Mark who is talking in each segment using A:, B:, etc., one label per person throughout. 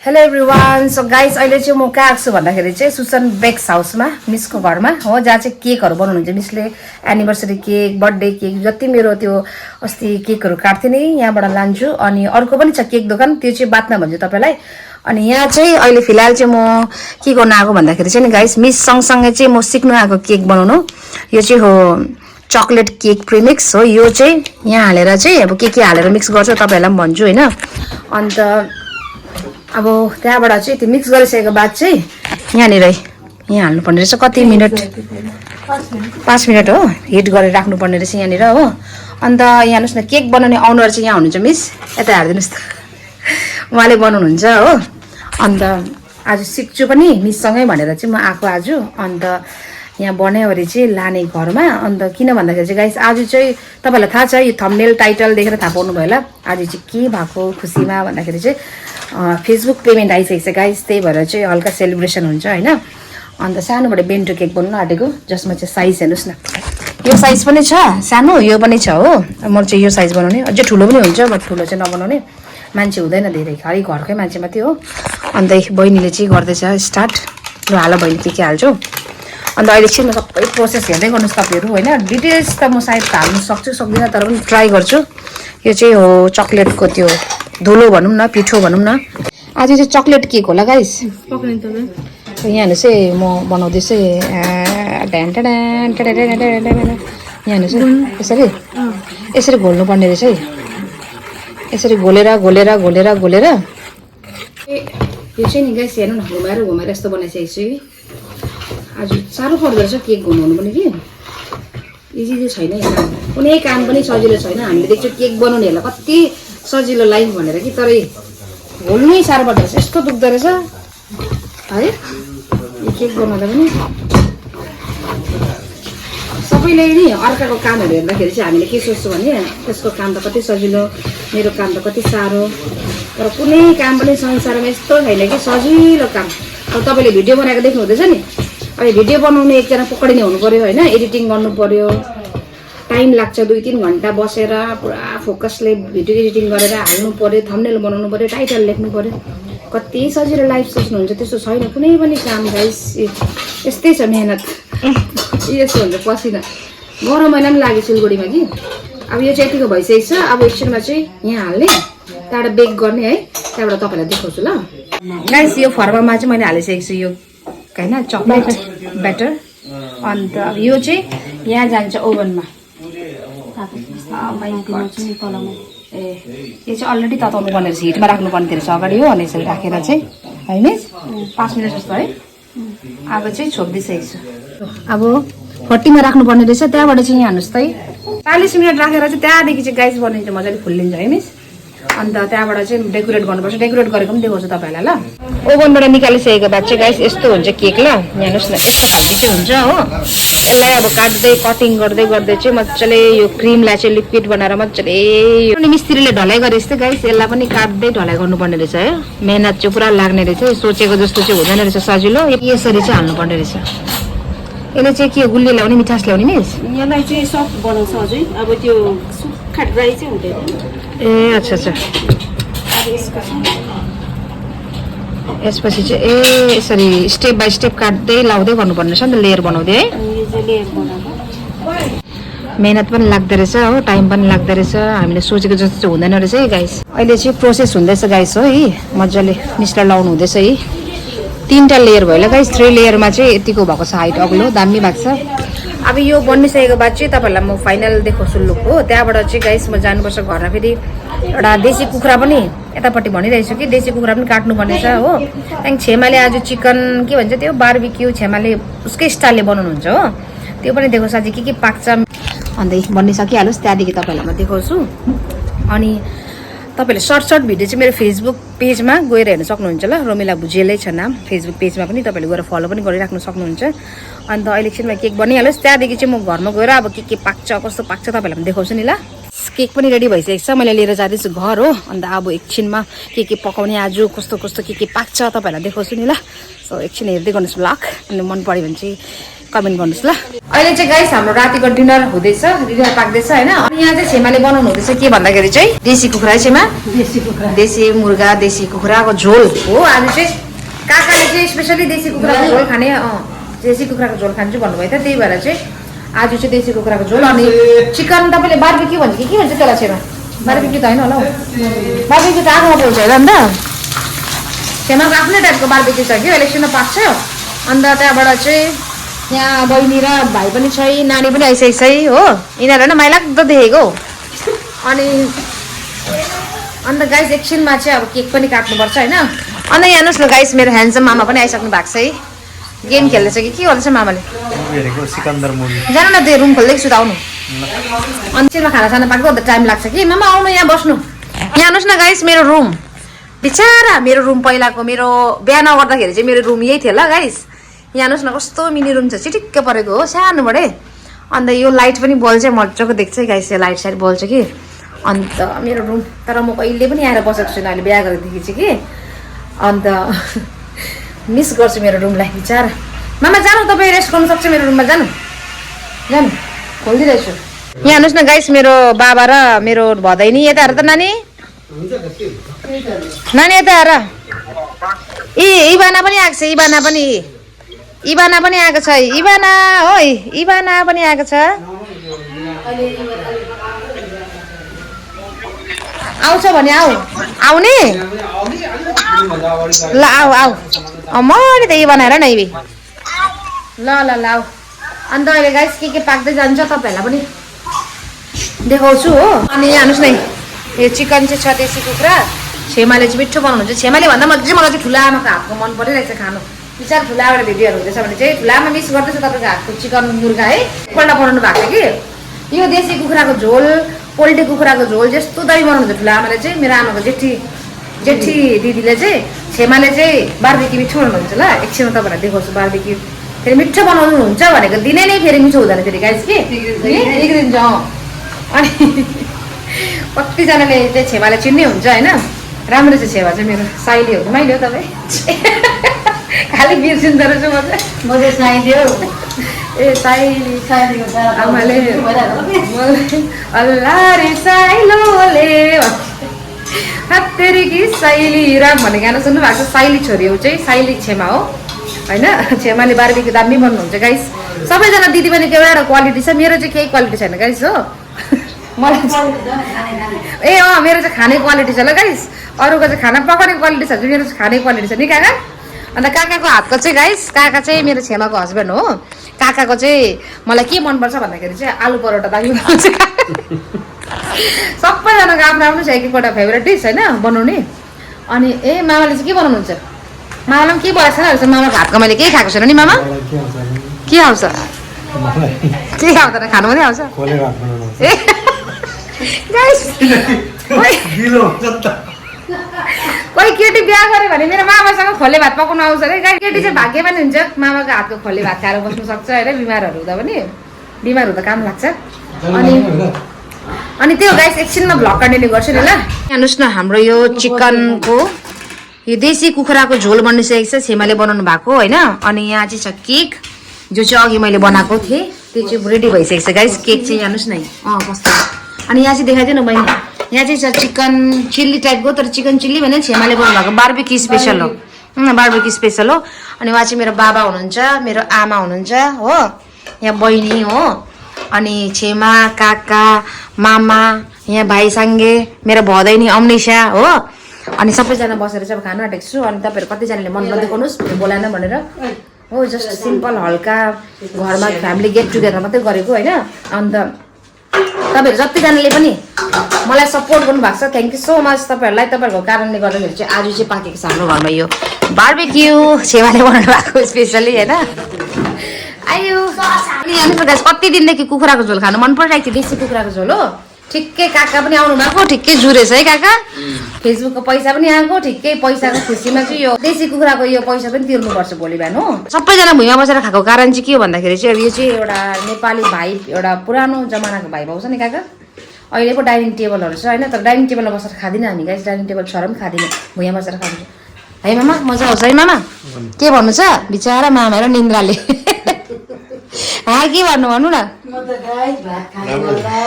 A: Hello everyone. So guys अहिले चाहिँ म कहाँ आएको छु भन्दाखेरि चाहिँ सुसन बेक्स हाउसमा मिसको घरमा हो, जहाँ चाहिँ केकहरू बनाउनुहुन्छ। मिसले एनिभर्सरी केक, बर्थडे केक, जति मेरो त्यो अस्ति केकहरू काट्थेँ नि यहाँबाट लान्छु। अनि अर्को पनि छ केक दोकान, त्यो चाहिँ बादमा भन्छु तपाईँलाई। अनि यहाँ चाहिँ अहिले फिलहाल चाहिँ म के गर्न आएको भन्दाखेरि चाहिँ नि गाइस, मिस सँगसँगै चाहिँ म सिक्नु आएको केक बनाउनु। यो चाहिँ हो चकलेट केक प्रिमिक्स हो। यो चाहिँ यहाँ हालेर चाहिँ अब के हालेर मिक्स गर्छु तपाईँहरूलाई पनि भन्छु होइन। अन्त अब त्यहाँबाट चाहिँ त्यो मिक्स गरिसकेको बाद चाहिँ यहाँनिर यहाँ हाल्नुपर्ने रहेछ। कति मिनट? 5 मिनट हो, हिट गरेर राख्नुपर्ने रहेछ यहाँनिर हो। अन्त यहाँ हेर्नुहोस् न, केक बनाउने अनर चाहिँ यहाँ हुनुहुन्छ मिस, यता हालिदिनुहोस् त। उहाँले बनाउनुहुन्छ हो। अन्त आज सिक्छु पनि मिससँगै भनेर चाहिँ म आएको आज। अन्त यहाँ बनायोभरि चाहिँ लाने घरमा। अन्त किन भन्दाखेरि चाहिँ गाइस, आज चाहिँ तपाईँहरूलाई थाहा छ, यो थम्बनेल टाइटल देखेर थाहा पाउनु भयो होला। आज चाहिँ के भएको खुसीमा भन्दाखेरि चाहिँ फेसबुक पेमेन्ट आइसकेको छ गाइस, त्यही भएर चाहिँ हल्का सेलिब्रेसन हुन्छ होइन। अन्त सानोबाट बेन्टो केक बनाउनु आँटेको, जसमा चाहिँ साइज हेर्नुहोस् न, यो साइज पनि छ, सानो यो पनि छ हो। म चाहिँ यो साइज बनाउने, अझै ठुलो पनि हुन्छ, बट ठुलो चाहिँ नबनाउने, मान्छे हुँदैन धेरै, खालि घरकै मान्छे मात्रै हो। अन्त बहिनीले चाहिँ गर्दैछ स्टार्ट। ल हाल बहिनी, के हाल्छु। अन्त अहिले चाहिँ म सबै प्रोसेस हेर्दै गर्नुहोस् तपाईँहरू होइन। डिटेल्स त म सायद हाल्नु सक्छु सक्दिनँ, तर पनि ट्राई गर्छु। यो चाहिँ हो चक्लेटको त्यो धुलो भनौँ न, पिठो भनौँ न। आज चाहिँ चक्लेट केक होला गाइस। यहाँ हेर्नुहोस् है, म बनाउँदैछु यहाँ हेर्नुहोस् है, यसरी घोल्नुपर्ने रहेछ है। यसरी घोलेर घोलेर घोलेर घोलेर यो चाहिँ नि गाइस हेर्नु न, घुमाएर घुमाएर यस्तो बनाइसकेको छु कि आज साह्रो पर्दो रहेछ केक घुमाउनु पनि कि इजी चाहिँ छैन। कुनै काम पनि सजिलो छैन। हामीले देख्छौँ केक बनाउनेहरूलाई कति सजिलो लाइफ भनेर कि, तर घोल्नै साह्रो पर्दो रहेछ, यस्तो दुख्दो रहेछ है यो केक बनाउँदा पनि। सबैले नि अर्काको कामहरू हेर्दाखेरि चाहिँ हामीले के सोच्छौँ भने त्यसको काम त कति सजिलो, मेरो काम त कति साह्रो। तर कुनै काम पनि संसारमा यस्तो छैन कि सजिलो काम। अब तपाईँले भिडियो बनाएको देख्नु हुँदैछ नि, अब भिडियो बनाउनु एकजना पक्रिने हुनु पऱ्यो होइन, एडिटिङ गर्नु पऱ्यो, टाइम लाग्छ 2-3 घन्टा बसेर पुरा फोकसले भिडियो एडिटिङ गरेर हाल्नु पऱ्यो, थम्बनेल बनाउनु पऱ्यो, टाइटल लेख्नु पऱ्यो। कति सजिलो लाइफ सोच्नुहुन्छ, त्यस्तो छैन कुनै पनि काम गाइस। यस्तै छ मेहनत, यस्तो हुन्छ पसिना। गरम महिना पनि लाग्यो सिलगढीमा कि। अब यो चाहिँ यतिको भइसकेको छ। अब एकछिनमा चाहिँ यहाँ हाल्ने, त्यहाँबाट बेक गर्ने है, त्यहाँबाट तपाईँलाई देखाउँछु ल गाइस। यो फर्मामा चाहिँ मैले हालिसकेको छु यो होइन चकलेट ब्याटर। अन्त अब यो चाहिँ यहाँ जान्छ ओभनमा। ए यो चाहिँ अलरेडी तताउनु पर्ने रहेछ, हिटमा राख्नुपर्ने रहेछ अगाडि हो। अनि यसरी राखेर चाहिँ है मिस 5 मिनट जस्तो है। अब चाहिँ छोपिदिइसकेको छु। अब 40मा राख्नुपर्ने रहेछ। त्यहाँबाट चाहिँ यहाँ हेर्नुहोस् त, 40 मिनट राखेर चाहिँ त्यहाँदेखि चाहिँ गाइस बनिन्छ, मजाले फुल्लिन्छ है मिस। अन्त त्यहाँबाट चाहिँ डेकोरेट गर्नुपर्छ। डेकोरेट गरेको पनि देखाउँछु तपाईँलाई ल। ओभनबाट निकालिसकेको बाद चाहिँ गाइस यस्तो हुन्छ केक ल। हेर्नुहोस् न, यस्तो खालको चाहिँ हुन्छ हो। यसलाई अब काट्दै कटिङ गर्दै गर्दै चाहिँ मजाले यो क्रिमलाई चाहिँ लिक्विड बनाएर मजाले अनि मिस्त्रीले ढलाइ गरे जस्तै गाइस यसलाई पनि काट्दै ढलाइ गर्नुपर्ने रहेछ है। मेहनत चाहिँ पुरा लाग्ने रहेछ, सोचेको जस्तो चाहिँ हुँदैन रहेछ सजिलो। यसरी चाहिँ हाल्नुपर्ने रहेछ। यसले चाहिँ के गुलियो ल्याउने, मिठास ल्याउने मिस?
B: यसलाई चाहिँ सफ्ट बनाउँछ अझै, अब त्यो सुक्खा ड्राई चाहिँ हुँदैन।
A: ए अच्छा अच्छा। यसपछि चाहिँ यसरी स्टेप बाई स्टेप काट्दै लाउँदै गर्नुपर्ने रहेछ नि त, लेयर बनाउँदै है। मेहनत पनि लाग्दो रहेछ हो, टाइम पनि लाग्दो रहेछ, हामीले सोचेको जस्तो चाहिँ हुँदैन रहेछ है गाइस। अहिले चाहिँ प्रोसेस हुँदैछ गाइस हो है, मजाले मिसलाई लाउनु हुँदैछ है। 3टा लेयर भयो होला गाइस। 3 लेयरमा चाहिँ यतिको भएको छ हाइट, अग्लो दामी भएको छ। अब यो बनिसकेको बाद चाहिँ तपाईँहरूलाई म फाइनल देखाउँछु लुक हो। त्यहाँबाट चाहिँ गाइस म जानुपर्छ घरमा। फेरि एउटा देशी कुखुरा पनि यतापट्टि भनिरहेछु कि देशी कुखुरा पनि काट्नुपर्ने छ हो। त्यहाँदेखि छेमाले आज चिकन के भन्छ त्यो बारबिक्यू, छेमाले उसकै स्टाइलले बनाउनुहुन्छ हो, त्यो पनि देखाउँछु आज के पाक्छ। अन्त बनिसकिहालोस्, त्यहाँदेखि तपाईँहरूलाई म देखाउँछु। अनि तपाईँले सर्ट भिडियो चाहिँ मेरो फेसबुक पेजमा गएर हेर्न सक्नुहुन्छ ल। रोमिला भुजेलै छ नाम, फेसबुक पेजमा पनि तपाईँले गएर फलो पनि गरिराख्नु सक्नुहुन्छ। अन्त अहिले एकछिनमा केक बनिहालोस्, त्यहाँदेखि चाहिँ म घरमा गएर अब के पाक्छ कस्तो पाक्छ तपाईँलाई पनि देखाउँछु नि ल। केक पनि रेडी भइसकेको छ, मैले लिएर जाँदैछु घर हो। अन्त अब एकछिनमा के पकाउने आज, कस्तो कस्तो के पाक्छ तपाईँहरूलाई देखाउँछु नि ल। सो एकछिन हेर्दै गर्नुहोस् ब्लग। अनि मन पऱ्यो भने चाहिँ कमेन्ट गर्नुहोस् ल। अहिले चाहिँ गाइस हाम्रो रातिको डिनर हुँदैछ, डिनर पाक्दैछ होइन। अनि यहाँ चाहिँ छेमाले बनाउनु हुँदैछ के भन्दाखेरि चाहिँ देशी कुखुरा है छेमा, देशी मुर्गा देशी कुखुराको झोल हो। आज चाहिँ काकाले चाहिँ स्पेसली देशी कुखुराको झोल खाने, देशी कुखुराको झोल खान्छु भन्नुभयो थियो, त्यही भएर चाहिँ आज चाहिँ देशी कुखुराको झोल। अनि चिकन तपाईँले बार्बिक्यू भन्छ कि के भन्छ त्यसलाई छेमा? बार्बिक्यू त होइन होला हौ, बार्बिक्यू त आगोमा पाउँछ होइन अन्त छेमाको आफ्नै टाइपको बार्बिक्यू छ कि इलेक्सनमा पाक्छ। अन्त त्यहाँबाट चाहिँ यहाँ बहिनी र भाइ पनि छ, नानी पनि आइसकेको छ हो, यिनीहरू होइन माइलाग्दो देखेको। अनि अन्त गाइस एकछिनमा चाहिँ अब केक पनि काट्नुपर्छ होइन। अन्त यहाँ हेर्नुहोस् न गाइस मेरो ह्यान्डसम मामा पनि आइसक्नु भएको छ है, गेम खेल्दैछ कि के गर्दैछ मामाले? जानु न त्यो रुम खोल्दै छु त आउनु। अनि चिरमा खानासाना पाक्दा अन्त टाइम लाग्छ कि मामा आउनु यहाँ बस्नु। यहाँ हेर्नुहोस् न गाइस मेरो रुम, बिचारा मेरो रुम पहिलाको मेरो बिहा नगर्दाखेरि चाहिँ मेरो रुम यही थियो ल गाइस। यहाँ हेर्नुहोस् न कस्तो मिनी रुम छ, चिटिक्क परेको हो सानोबाटै। अन्त यो लाइट पनि बल्छ मजाको देख्छ गाइस, यो लाइट साइड बल्छ कि। अन्त मेरो रुम तर म कहिले पनि आएर बसेको छुइनँ अहिले बिहा गरेदेखि चाहिँ कि। अन्त मिस गर्छु मेरो रुमलाई बिचारा। मामा जानु तपाईँ रेस्ट गर्नु सक्छ मेरो रुममा, जानु जानु खोलिदिइरहेछु। यहाँ हेर्नुहोस् न गाइस मेरो बाबा र मेरो भदैनी यता हेर त नानी, नानी यता हेर। इबाना पनि आएको छ, इबाना पनि आएको छ, इबाना हो इबाना पनि आएको छ। आउँछ भने आऊ, आउने ल आऊ आऊ मैले त इबाना हेर न इबी ल ल ल आऊ। अन्त अहिले गाइस के पाक्दै जान्छ तपाईँहरूलाई पनि देखाउँछु हो। अनि यहाँ हेर्नुहोस् न यो चिकन चाहिँ छ देशी कुखुरा, छेमाले चाहिँ मिठो बनाउनुहुन्छ। छेमाले भन्दा मलाई चाहिँ ठुला आमाको हातको मन परिरहेछ खानु। बिचार ठुला एउटा भिडियोहरू हुँदैछ भने चाहिँ ठुला आमा मिस गर्दैछ तपाईँको हातको चिकन मुर्गा है, एकपल्ट बनाउनु भएको थियो कि। यो देशी कुखुराको झोल, पोल्ट्री कुखुराको झोल जस्तो दही बनाउनुहुन्छ ठुला आमाले चाहिँ। मेरो आमाको जेठी दिदीले चाहिँ, छेमाले चाहिँ बार्बिक्यू मिठो बनाउनुहुन्छ ल। एकछिनमा तपाईँहरूलाई देखाउँछु बार्बिक्यू फेरि मिठो बनाउनुहुन्छ भनेको दिनै नै फेरि मिठो हुँदैन फेरि गाइस कि बिग्रिन्छ। अनि कतिजनाले चाहिँ छेमाले चिन्ने हुन्छ होइन, राम्रो चाहिँ छेमा चाहिँ मेरो साइली हो कि मैले हो तपाईँ खालि बिर्सिन्छ रहेछ म चाहिँ साइली हो। ए साइली आमाले अल्लाह रे साइलोले हत्तेरी कि साइली राम भन्ने गाना सुन्नु भएको छ। साइली छोरी हो चाहिँ साइली छेमा हो होइन। छेमाले बार्बिक्यू दामी बन्नुहुन्छ गाइस। सबैजना दिदी पनि एउटा क्वालिटी छ, मेरो चाहिँ केही क्वालिटी छैन गाइस हो। मलाई ए मेरो चाहिँ खाने क्वालिटी छ ल गाइस, अरूको चाहिँ खाना पकाउने क्वालिटी छ, मेरो चाहिँ खाने क्वालिटी छ नि काका। अन्त काकाको हातको चाहिँ गाइस, काका चाहिँ मेरो छेमाको हस्बेन्ड हो। काकाको चाहिँ मलाई के मनपर्छ भन्दाखेरि चाहिँ आलु परोटा दामी बनाउँछ। सबैजनाको आफ्नो आफ्नो छ एक एकवटा फेभरेट डिस होइन बनाउने। अनि मामाले चाहिँ के बनाउनुहुन्छ? मामालाई पनि के बनाएको छैन रहेछ, मामाको हातको मैले केही खाएको छैन नि। मामा के आउँछ? के आउँदैन, खानु पनि आउँछ। ए गाइस कोही केटी बिहा गर्यो भने मेरो मामासँग खोले भात पकाउनु आउँछ अरे गाई। केटी चाहिँ भाग्यमानी हुन्छ, मामाको हातको खोले भात खाएर बस्नु सक्छ होइन। बिमारहरू हुँदा पनि, बिमार हुँदा काम लाग्छ। अनि त्यो गाइस एकछिनमा भ्लग कन्टिन्यू गर्छु नि ल। हेर्नुहोस् न हाम्रो यो चिकनको यो देशी कुखुराको झोल बनिसकेको छ, छेमाले बनाउनु भएको होइन। अनि यहाँ चाहिँ छ केक जो चाहिँ अघि मैले बनाएको थिएँ, त्यो चाहिँ रेडी भइसकेको छ गाइस। केक चाहिँ हेर्नुहोस् न कस्तो। अनि यहाँ चाहिँ देखाइदिनु बहिनी, यहाँ चाहिँ छ चिकन चिल्ली टाइपको, तर चिकन चिल्ली भने छेमाले बनाउनु भएको बार्बिक्यू स्पेसल हो, बार्बिक्यू स्पेसल हो। अनि उहाँ चाहिँ मेरो बाबा हुनुहुन्छ, मेरो आमा हुनुहुन्छ हो, यहाँ बहिनी हो, अनि छेमा काका मामा, यहाँ भाइसँगै मेरो भदैनी अम्निसा हो। अनि सबैजना बसेर चाहिँ अब खाना आँटेको छु। अनि तपाईँहरू कतिजनाले मन नदेखाउनुहोस् बोलाएन भनेर हो, जस्ट सिम्पल हल्का घरमा फ्यामिली गेट टुगेदर मात्रै गरेको होइन। अन्त तपाईँहरू जतिजनाले पनि मलाई सपोर्ट गर्नुभएको छ, थ्याङ्क यू सो मच तपाईँहरूलाई। तपाईँहरूको कारणले गर्दाखेरि चाहिँ आज चाहिँ पाकेको छ हाम्रो घरमा यो बार्बिक्यू, छेमाले बनाउनु भएको स्पेसली होइन। आयो अनि हेर्नुहोस् कति दिनदेखि कुखुराको झोल खानु मन परिरहेको थियो, देशी कुखुराको झोल हो। ठिक्कै काका पनि आउनु भएको, ठिक्कै जुरेछ है काका। फेसबुकको पैसा पनि आएको, ठिक्कै पैसाको खुसीमा चाहिँ यो देशी कुखुराको यो पैसा पनि तिर्नुपर्छ भोलि बिहान हो। सबैजना भुइँमा बसेर खाएको कारण चाहिँ के हो भन्दाखेरि चाहिँ यो चाहिँ एउटा नेपाली भाइ, एउटा पुरानो जमानाको भाइ भाउ छ नि काका। अहिले पो डाइनिङ टेबलहरू छ होइन, तर डाइनिङ टेबलमा बसेर खाँदिनँ हामी गाइस, डाइनिङ टेबल छोरा पनि खाँदिनँ, भुइँमा बसेर खान्छ है मामा। मजा आउँछ है मामा? के भन्नु छ बिचरा मामा र निन्द्राले यहाँ के भन्नु भन्नु न
C: म त गाइस भात खाने होला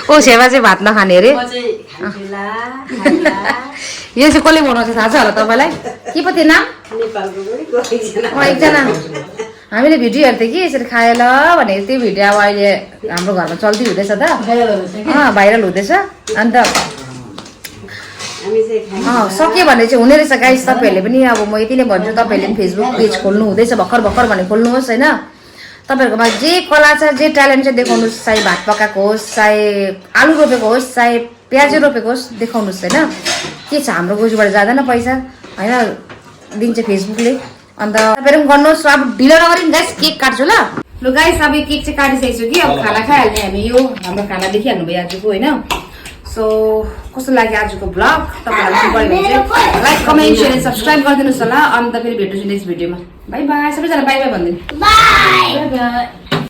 A: ओ सेवा चाहिँ भात नखाने अरे
C: म चाहिँ खान्छु खाइला
A: यो चाहिँ कसले बनाउँछ थाहा छ होला तपाईँलाई के पो थियो नाम
C: नेपालको पनि एकजना
A: एकजना हामीले भिडियो हेर्थ्यौँ कि यसरी खाएर भनेको त्यो भिडियो अब अहिले हाम्रो घरमा चल्ती हुँदैछ त भाइरल हुँदैछ अन्त
C: हामी चाहिँ खान्छौँ
A: सक्यो भने चाहिँ हुने रहेछ गाइस तपाईँहरूले पनि अब म यति नै भन्छु तपाईँहरूले पनि फेसबुक पेज खोल्नु हुँदैछ भर्खर भर्खर भने खोल्नुहोस् होइन तपाईँहरूकोमा जे कला छ जे ट्यालेन्ट छ देखाउनुहोस् चाहे भात पकाएको होस् चाहे आलु रोपेको होस् चाहे प्याजै रोपेको होस् देखाउनुहोस् होइन के छ हाम्रो गोजीबाट जाँदैन पैसा होइन दिन्छ फेसबुकले अन्त तपाईँहरू पनि गर्नुहोस् अब ढिलो नगरी गाइस केक काट्छु ल गाइस अब यो केक चाहिँ काटिसकेको छु कि अब खाना खाइहाल्ने हामी यो हाम्रो खाना देखिहाल्नु भयो आजको होइन सो कस्तो लाग्यो आजको ब्लग तपाईँलाई मन पऱ्यो भने चाहिँ लाइक कमेन्ट सेयर सब्सक्राइब गरिदिनुहोस् होला अन्त फेरि भेट्छु नेक्स्ट भिडियोमा बाई बाई सबैजना बाई बाई भनिदिनु
D: Bye.
C: बाई